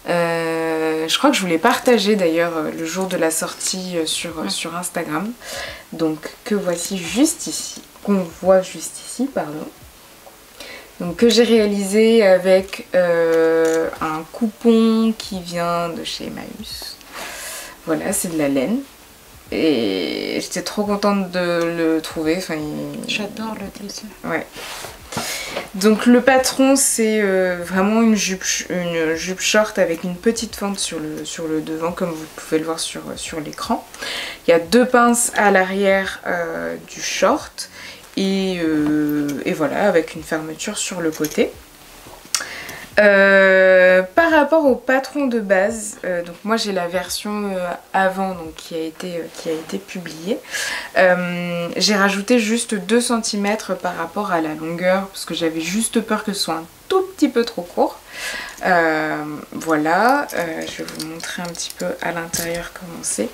Je crois que je vous l'ai partagé d'ailleurs le jour de la sortie sur Instagram. Donc que voici juste ici, qu'on voit juste ici, pardon. Donc que j'ai réalisé avec un coupon qui vient de chez Emmaüs. Voilà, c'est de la laine. Et j'étais trop contente de le trouver. Enfin, J'adore le dessin. Ouais. Donc le patron, c'est vraiment une jupe short avec une petite fente sur le devant, comme vous pouvez le voir sur l'écran. Il y a 2 pinces à l'arrière du short. Et voilà, avec une fermeture sur le côté. Par rapport au patron de base, donc moi j'ai la version avant donc, qui a été publiée. J'ai rajouté juste 2 cm par rapport à la longueur parce que j'avais juste peur que ce soit un tout petit peu trop court. Voilà, je vais vous montrer un petit peu à l'intérieur comment c'est.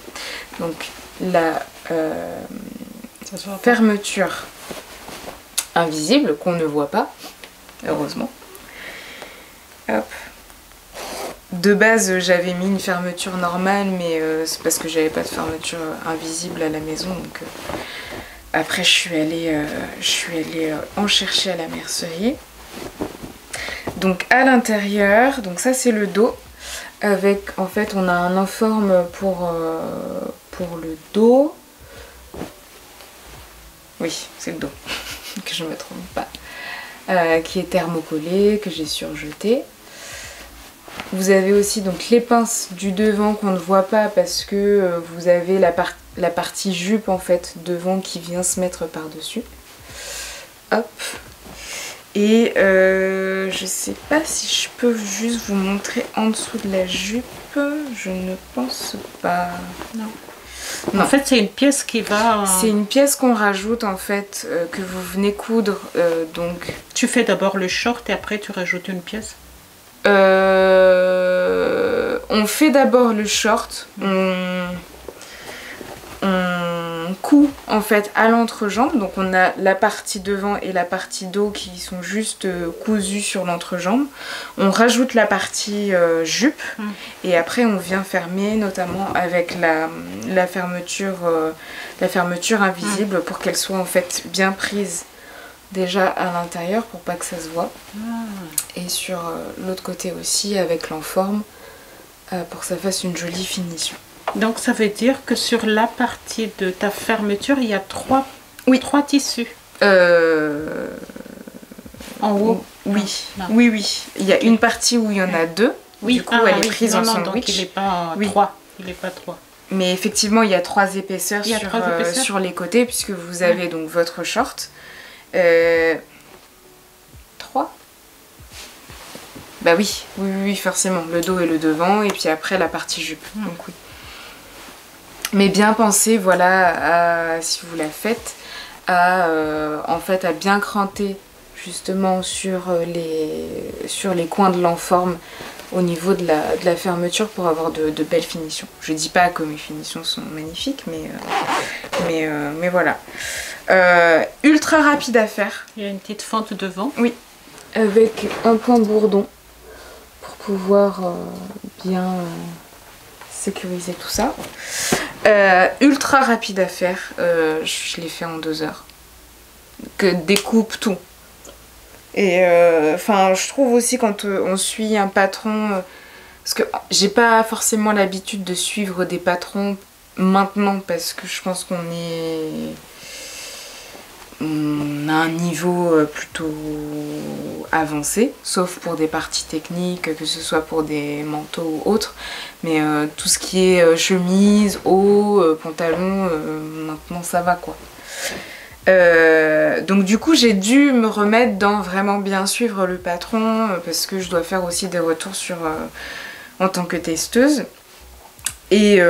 Donc la fermeture invisible qu'on ne voit pas, heureusement. Hop. De base j'avais mis une fermeture normale mais c'est parce que j'avais pas de fermeture invisible à la maison donc après je suis allée en chercher à la mercerie. Donc à l'intérieur, donc ça c'est le dos. avec, en fait, on a un informe pour le dos. Oui, c'est le dos, que je ne me trompe pas. Qui est thermocollé, que j'ai surjeté. Vous avez aussi donc les pinces du devant qu'on ne voit pas parce que vous avez la partie jupe en fait devant qui vient se mettre par-dessus. Hop. Et je sais pas si je peux juste vous montrer en dessous de la jupe. Je ne pense pas. Non. En fait, c'est une pièce qui va... C'est une pièce qu'on rajoute en fait, que vous venez coudre. Donc. Tu fais d'abord le short et après tu rajoutes une pièce. On fait d'abord le short. On coud en fait à l'entrejambe, donc on a la partie devant et la partie dos qui sont juste cousues sur l'entrejambe. On rajoute la partie jupe et après on vient fermer notamment avec la fermeture invisible pour qu'elle soit en fait bien prise déjà à l'intérieur pour pas que ça se voit. Et sur l'autre côté aussi avec l'enforme pour que ça fasse une jolie finition. Donc ça veut dire que sur la partie de ta fermeture, il y a trois tissus. En haut. Oui. Non. Oui. Il y a une partie où il y en a deux. Oui. Du coup, elle est prise en sandwich. Donc il n'est pas trois. Il n'est pas trois. Mais effectivement, il y a trois épaisseurs sur les côtés puisque vous avez donc votre short. 3. Bah oui, forcément. Le dos et le devant et puis après la partie jupe. Donc oui. Mais bien penser, voilà, si vous la faites, en fait, à bien cranter justement sur les coins de l'enforme au niveau de la fermeture pour avoir de belles finitions. Je dis pas que mes finitions sont magnifiques, mais voilà. Ultra rapide à faire. Il y a une petite fente devant. Oui, avec un point bourdon pour pouvoir bien sécuriser tout ça. Ultra rapide à faire, je l'ai fait en 2 heures. Que découpe tout. Et je trouve aussi quand on suit un patron, parce que j'ai pas forcément l'habitude de suivre des patrons maintenant parce que je pense qu'on a un niveau plutôt avancé, sauf pour des parties techniques, que ce soit pour des manteaux ou autres, mais tout ce qui est chemise, haut, pantalon, maintenant ça va quoi. Donc du coup j'ai dû me remettre dans vraiment bien suivre le patron parce que je dois faire aussi des retours sur en tant que testeuse et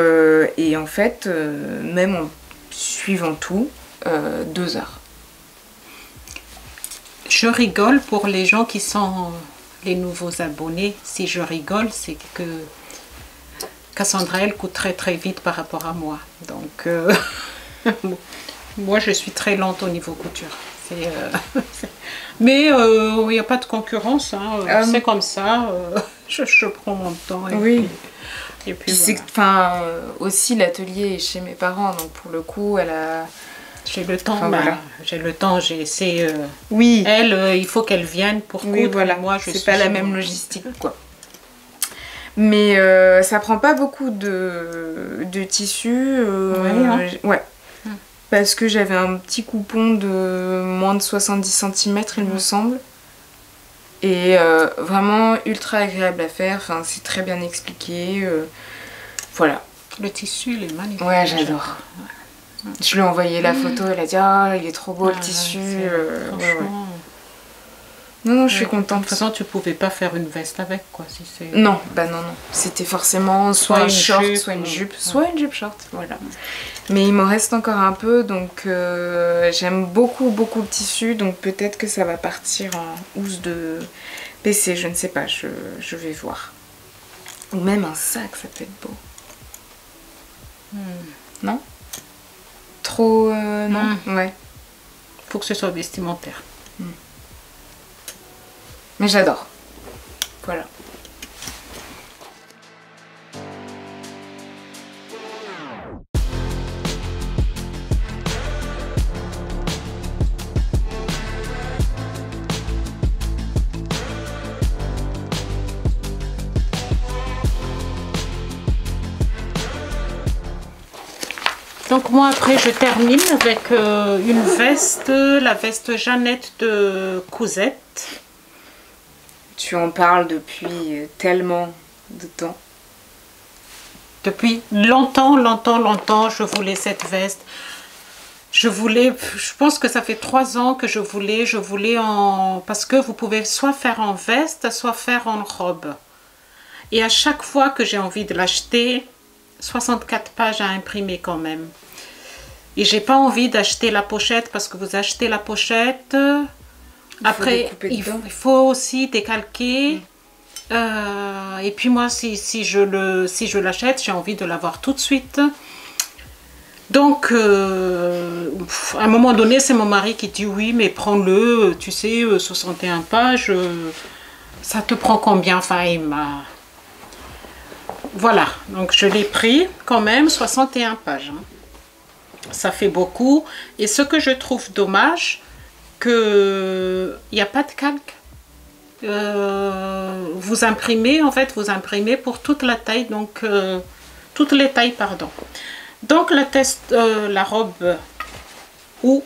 en fait même en suivant tout 2 heures. Je rigole pour les gens qui sont les nouveaux abonnés. Si je rigole, c'est que Cassandra, elle court très très vite par rapport à moi. Donc, moi, je suis très lente au niveau couture. Mais il n'y a pas de concurrence. Hein. C'est comme ça. Je prends mon temps. Et puis voilà. Aussi, l'atelier est chez mes parents. Donc, pour le coup, elle a... J'ai le temps, voilà. J'ai le temps, oui. Elle, il faut qu'elle vienne pour coudre. Oui, voilà. Moi, c'est pas la même logistique, quoi. Mais ça prend pas beaucoup de tissu. Ouais. Parce que j'avais un petit coupon de moins de 70 cm, il me semble. Et vraiment ultra agréable à faire. Enfin, c'est très bien expliqué. Voilà. Le tissu, il est magnifique. Ouais, j'adore. Je lui ai envoyé la photo, elle a dit ah il est trop beau le tissu. Franchement. Non, je suis contente. De toute façon, tu pouvais pas faire une veste avec quoi. Si c'est... Non, bah non. C'était forcément soit un short, soit une jupe, soit une jupe short. Voilà. Mais il m'en reste encore un peu, donc j'aime beaucoup le tissu, donc peut-être que ça va partir en housse de PC, je ne sais pas, je vais voir. Ou même un sac, ça peut être beau. Non ? Trop... non. Ouais. Faut que ce soit vestimentaire. Mais j'adore. Voilà. Donc moi après je termine avec une veste, la veste Jeannette de Cousette. Tu en parles depuis tellement de temps. Depuis longtemps, je voulais cette veste. Je pense que ça fait 3 ans que je voulais en... Parce que vous pouvez soit faire en veste, soit faire en robe. Et à chaque fois que j'ai envie de l'acheter, 64 pages à imprimer quand même. Et j'ai pas envie d'acheter la pochette parce que vous achetez la pochette. Après, il faut aussi décalquer. Et puis moi, si je l'achète, j'ai envie de l'avoir tout de suite. Donc, à un moment donné, c'est mon mari qui dit oui, mais prends-le, tu sais, 61 pages, ça te prend combien? Enfin, il m'a... Voilà, donc je l'ai pris quand même, 61 pages. Hein. Ça fait beaucoup. Et ce que je trouve dommage, qu'il n'y a pas de calque. Vous imprimez, en fait, vous imprimez pour toute la taille, donc toutes les tailles, pardon. Donc la robe ou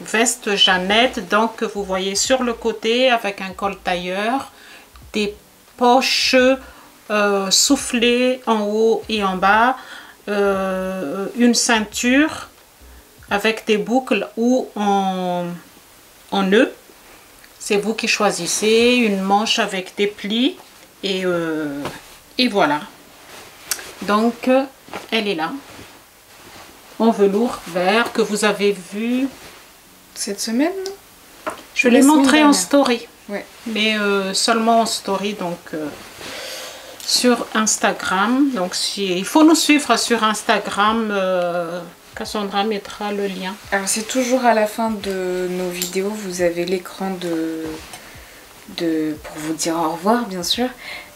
veste Jeannette, donc vous voyez sur le côté avec un col tailleur, des poches soufflées en haut et en bas, une ceinture avec des boucles ou en nœud. C'est vous qui choisissez, une manche avec des plis et voilà. Donc elle est là. En velours vert que vous avez vu cette semaine. Je l'ai montré en story, ouais. Mais seulement en story, donc sur Instagram. Donc il faut nous suivre sur Instagram. Cassandra mettra le lien. Alors c'est toujours à la fin de nos vidéos, vous avez l'écran pour vous dire au revoir bien sûr.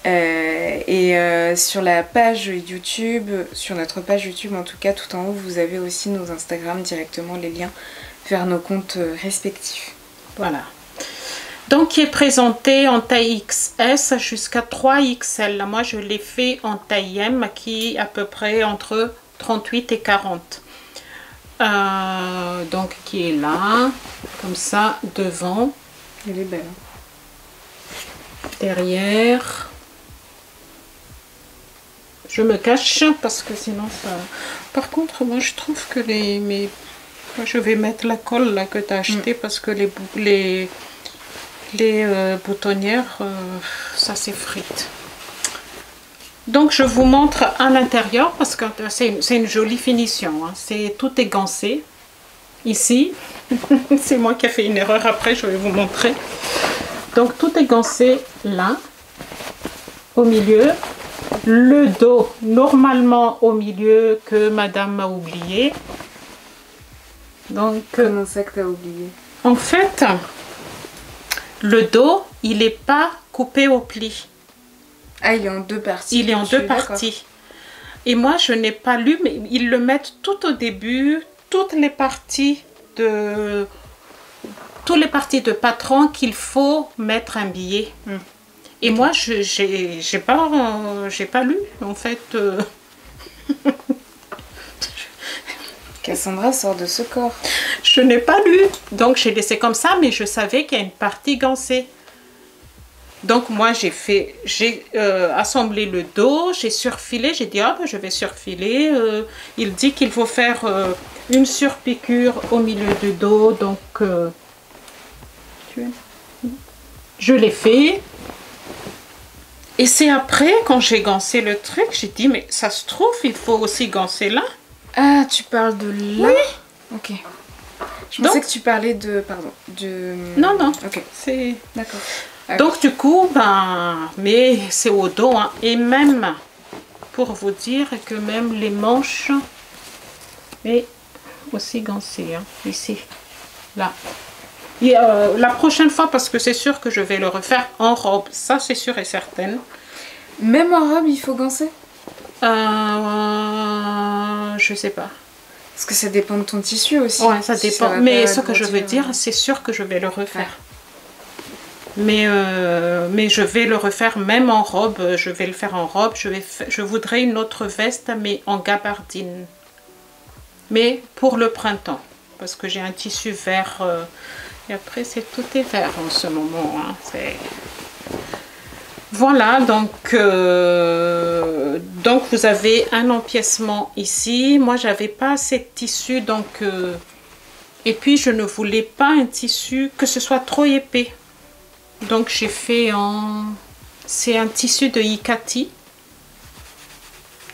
Sur la page YouTube, sur notre page YouTube en tout cas, tout en haut, vous avez aussi nos Instagram directement, les liens vers nos comptes respectifs. Voilà. Donc qui est présenté en taille XS jusqu'à 3XL. Moi je l'ai fait en taille M qui est à peu près entre 38 et 40. Donc qui est là, comme ça, devant. Elle est belle. Hein. Derrière. Je me cache parce que sinon ça... Par contre, moi je trouve que Moi, je vais mettre la colle là que tu as acheté parce que les boutonnières, ça s'effrite. Donc je vous montre à l'intérieur parce que c'est une jolie finition. Hein. Tout est gancé. Ici, c'est moi qui ai fait une erreur après, je vais vous montrer. Donc tout est gancé là, au milieu. Le dos, normalement au milieu, que madame m'a oublié. Donc, comment ça que tu as oublié? En fait, le dos, il n'est pas coupé au pli. Ah, il est en deux parties. Il est en deux parties. Et moi, je n'ai pas lu, mais ils le mettent tout au début, toutes les parties de patron qu'il faut mettre un billet. Et moi, j'ai pas lu, en fait. Cassandra sort de ce corps. Je n'ai pas lu, donc j'ai laissé comme ça, mais je savais qu'il y a une partie gancée. Donc moi j'ai assemblé le dos, j'ai surfilé, j'ai dit ah ben, je vais surfiler. Il dit qu'il faut faire une surpiqûre au milieu du dos, donc je l'ai fait. Et c'est après quand j'ai gancé le truc, j'ai dit mais ça se trouve il faut aussi gancer là. Ah, tu parles de là? Oui. Ok. Je pensais que tu parlais de... Pardon. Non, non. Ok. C'est... D'accord. Donc du coup, mais c'est au dos. Hein. Et même, pour vous dire que même les manches, est aussi gancées. Hein, ici. Là. Et, la prochaine fois, parce que c'est sûr que je vais le refaire en robe. Ça, c'est sûr et certain. Même en robe, il faut gancer? Je sais pas. Parce que ça dépend de ton tissu aussi. Ouais, ça dépend. Mais ce que je veux dire, c'est sûr que je vais le refaire. Ouais. Mais je vais le refaire même en robe. Je vais le faire en robe. Je voudrais une autre veste, mais en gabardine. mais pour le printemps. Parce que j'ai un tissu vert. Et après, tout est vert en ce moment. Hein, voilà, donc vous avez un empiècement ici. Moi, j'avais pas assez de tissu, donc... et puis, je ne voulais pas un tissu que ce soit trop épais. Donc, j'ai fait en... C'est un tissu de Ikati.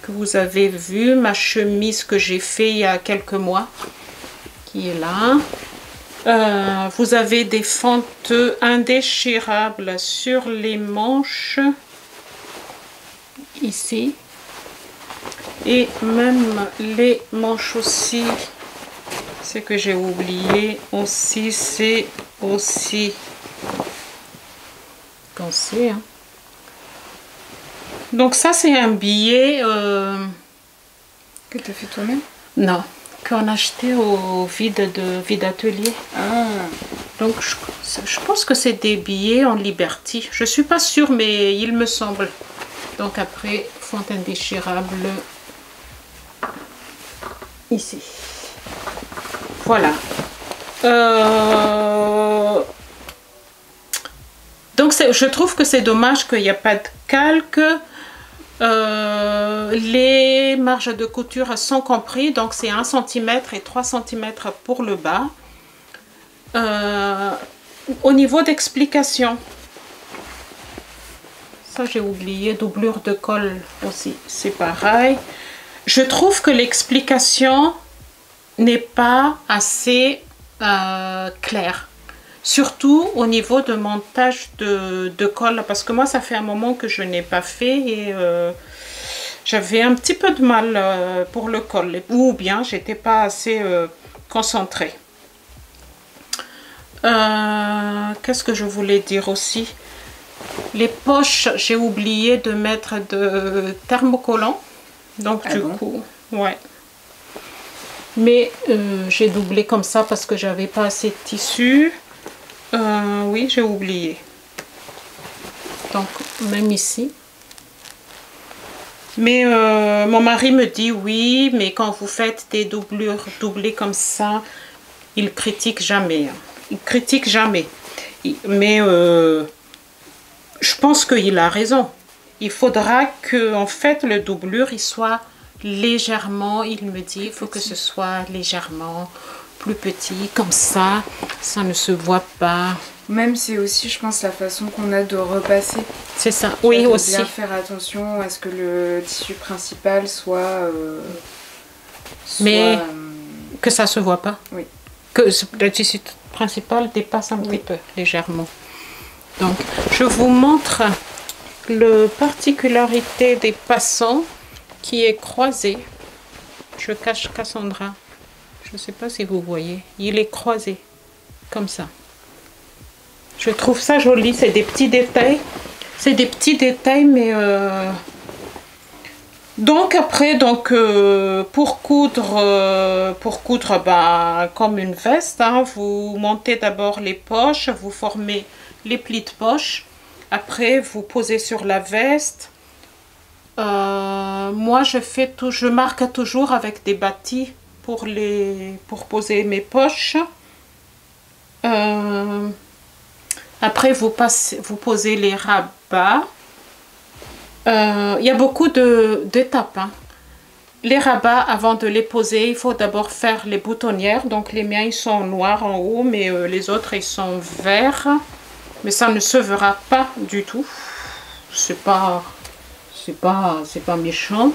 Que vous avez vu, ma chemise que j'ai fait il y a quelques mois. Qui est là. Vous avez des fentes indéchirables sur les manches ici et même les manches aussi. Ce que j'ai oublié aussi, c'est aussi pensé. Hein. Donc ça c'est un billet que tu as fait toi-même? Non. Qu'on a acheté au vide atelier. Ah. Donc je pense que c'est des billets en Liberty. Je suis pas sûre, mais il me semble. Donc après, fente indéchirable ici. Voilà. Donc je trouve que c'est dommage qu'il n'y a pas de calque. Les marges de couture sont compris, donc c'est 1 cm et 3 cm pour le bas. Au niveau d'explication, ça j'ai oublié, doublure de col aussi, c'est pareil. Je trouve que l'explication n'est pas assez claire. Surtout au niveau de montage de col, parce que moi ça fait un moment que je n'ai pas fait et j'avais un petit peu de mal pour le col, ou bien j'étais pas assez concentrée. Qu'est-ce que je voulais dire aussi? Les poches, j'ai oublié de mettre de thermocollant, donc du coup, ouais. Mais j'ai doublé comme ça parce que j'avais pas assez de tissu. Oui, j'ai oublié. Donc, même ici. Mais mon mari me dit oui, mais quand vous faites des doublures doublées comme ça, il critique jamais. Il critique jamais. Mais je pense qu'il a raison. Il faudra que, en fait, le doublure, il soit légèrement, il me dit, il faut que ce soit légèrement plus petit, comme ça ne se voit pas. Même c'est aussi, je pense, la façon qu'on a de repasser. C'est ça, oui, aussi. Bien faire attention à ce que le tissu principal soit... mais que ça se voit pas. Oui. Que le tissu principal dépasse un petit peu, légèrement. Donc, je vous montre la particularité des passants qui est croisé. Je cache Cassandra. Je ne sais pas si vous voyez. Il est croisé. Comme ça. Je trouve ça joli. C'est des petits détails. C'est des petits détails, mais... Donc après, pour coudre bah, comme une veste, hein, vous montez d'abord les poches. Vous formez les plis de poche. Après, vous posez sur la veste. Moi, je marque toujours avec des bâtis pour poser mes poches. Après, vous posez les rabats. Il y a beaucoup d'étapes. Hein. Les rabats, avant de les poser, il faut d'abord faire les boutonnières. Donc, les miens, ils sont noirs en haut, mais les autres, ils sont verts. Mais ça ne se verra pas du tout. C'est pas méchant.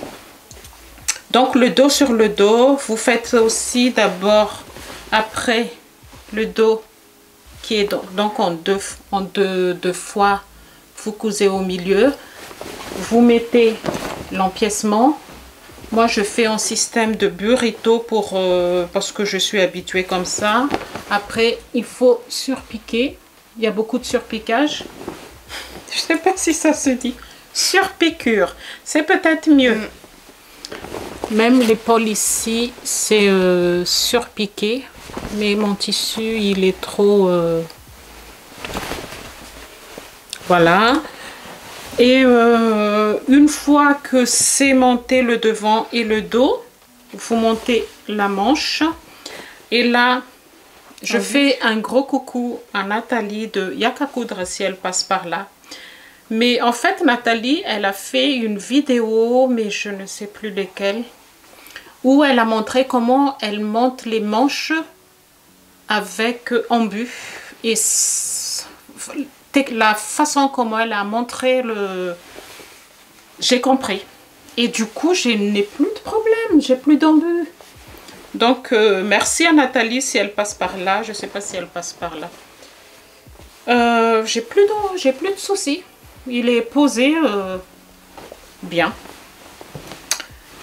Donc le dos sur le dos, vous faites aussi d'abord après le dos qui est donc en deux fois, vous cousez au milieu, vous mettez l'empiècement. Moi je fais en système de burrito parce que je suis habituée comme ça. Après il faut surpiquer, il y a beaucoup de surpiquage. Je sais pas si ça se dit. Surpiqûre, c'est peut-être mieux. Même l'épaule ici, c'est surpiqué, mais mon tissu, il est trop... Voilà. Et une fois que c'est monté le devant et le dos, vous montez la manche. Et là, je fais un gros coucou à Nathalie de Y'a qu'à coudre si elle passe par là. Mais en fait, Nathalie, elle a fait une vidéo, mais je ne sais plus lesquelles, où elle a montré comment elle monte les manches avec embu. Et la façon comment elle a montré le... J'ai compris. Et du coup, je n'ai plus de problème, j'ai plus d'embu. Donc, merci à Nathalie si elle passe par là. Je ne sais pas si elle passe par là. J'ai plus de soucis. Il est posé bien.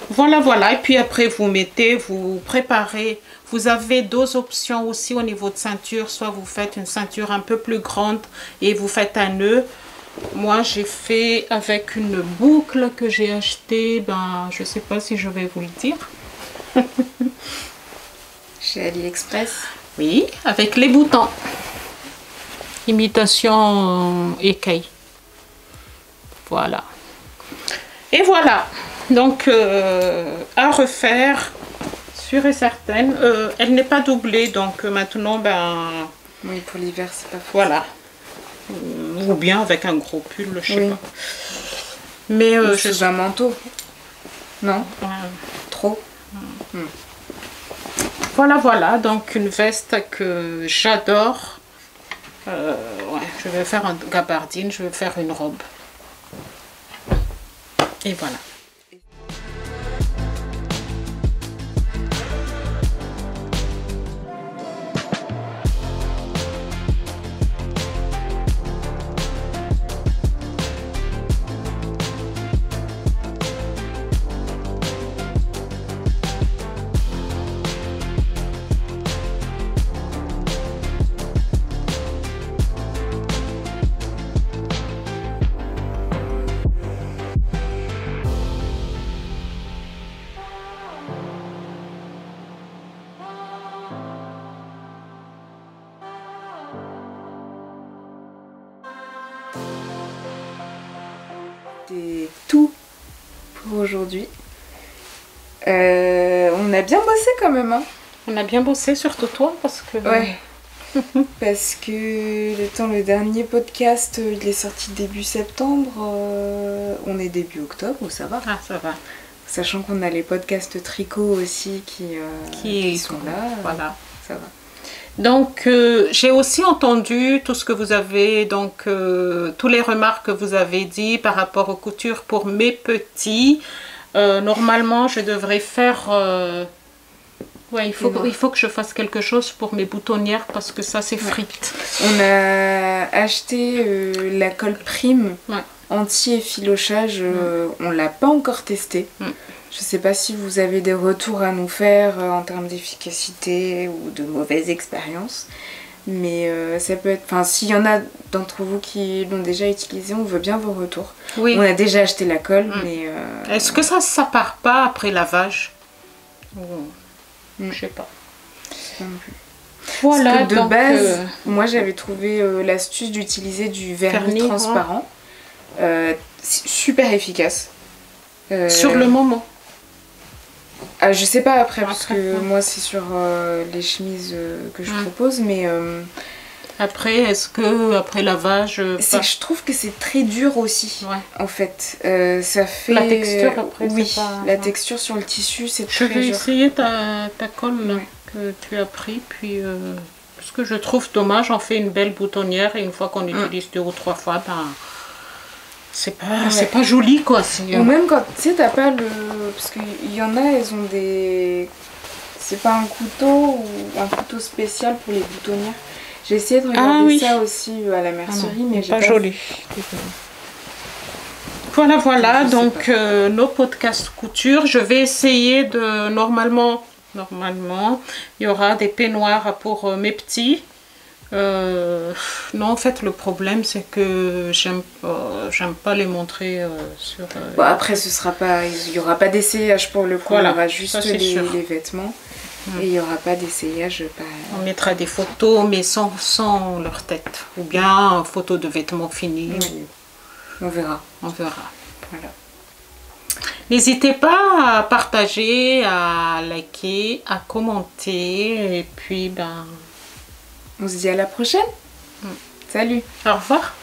Voilà, voilà. Et puis après, vous préparez. Vous avez deux options aussi au niveau de ceinture. Soit vous faites une ceinture un peu plus grande et vous faites un nœud. Moi, j'ai fait avec une boucle que j'ai achetée. Ben, je ne sais pas si je vais vous le dire. Chez AliExpress. Oui, avec les boutons. Imitation écaille. Voilà. Et voilà. Donc, à refaire, sûre et certaine. Elle n'est pas doublée, donc maintenant, ben... Oui, pour l'hiver, c'est pas fou. Voilà. Ou bien avec un gros pull, je sais pas. Mais je suis un manteau. Non trop. Voilà, voilà. Donc, une veste que j'adore. Ouais, je vais faire un gabardine, je vais faire une robe. Et voilà. C'était tout pour aujourd'hui. On a bien bossé quand même, hein. On a bien bossé, surtout toi, parce que... Ouais. Parce que le dernier podcast, il est sorti début septembre. On est début octobre, ça va. Ah, ça va. Sachant qu'on a les podcasts tricot aussi qui sont là. Voilà. Ça va. Donc, j'ai aussi entendu tout ce que vous avez, donc, tous les remarques que vous avez dit par rapport aux coutures pour mes petits. Normalement, je devrais faire... ouais, il faut que je fasse quelque chose pour mes boutonnières parce que ça, c'est frite. On a acheté la colle prime anti-effilochage. On l'a pas encore testé. Je sais pas si vous avez des retours à nous faire en termes d'efficacité ou de mauvaises expériences. Mais ça peut être... Enfin, s'il y en a d'entre vous qui l'ont déjà utilisé, on veut bien vos retours. Oui. On a déjà acheté la colle, mais... Est-ce que ça part pas après lavage? Je sais pas. Voilà, parce que de base, moi j'avais trouvé l'astuce d'utiliser du vernis transparent. Super efficace. Sur le moment. Je sais pas après, parce que moi c'est sur les chemises que je propose, mais... Après, est-ce que après lavage... C'est que je trouve que c'est très dur aussi, en fait. Ça fait... La texture après, oui, la texture sur le tissu, c'est très dur. Je vais essayer ta colle là, que tu as pris, puis... parce que je trouve dommage, on fait une belle boutonnière et une fois qu'on utilise 2 ou 3 fois, ben... C'est pas joli quoi. Ou même quand, tu sais, t'as pas le... Parce qu'il y en a, elles ont des... C'est pas un couteau ou un couteau spécial pour les boutonnières. J'ai essayé de regarder ça aussi à la mercerie, mais j'ai pas joli. Voilà, voilà, donc nos podcasts couture. Je vais essayer de... Normalement, il y aura des peignoirs pour mes petits. Non, en fait, le problème, c'est que j'aime pas les montrer sur... Bon, après, ce sera pas... Il y aura pas d'essayage pour le coup, il y aura juste les vêtements. Et il n'y aura pas d'essayage. On mettra des photos, mais sans leur tête. Ou bien photos de vêtements finis. Oui. On verra. On verra. Voilà. N'hésitez pas à partager, à liker, à commenter. Et puis, ben... On se dit à la prochaine. Salut. Au revoir.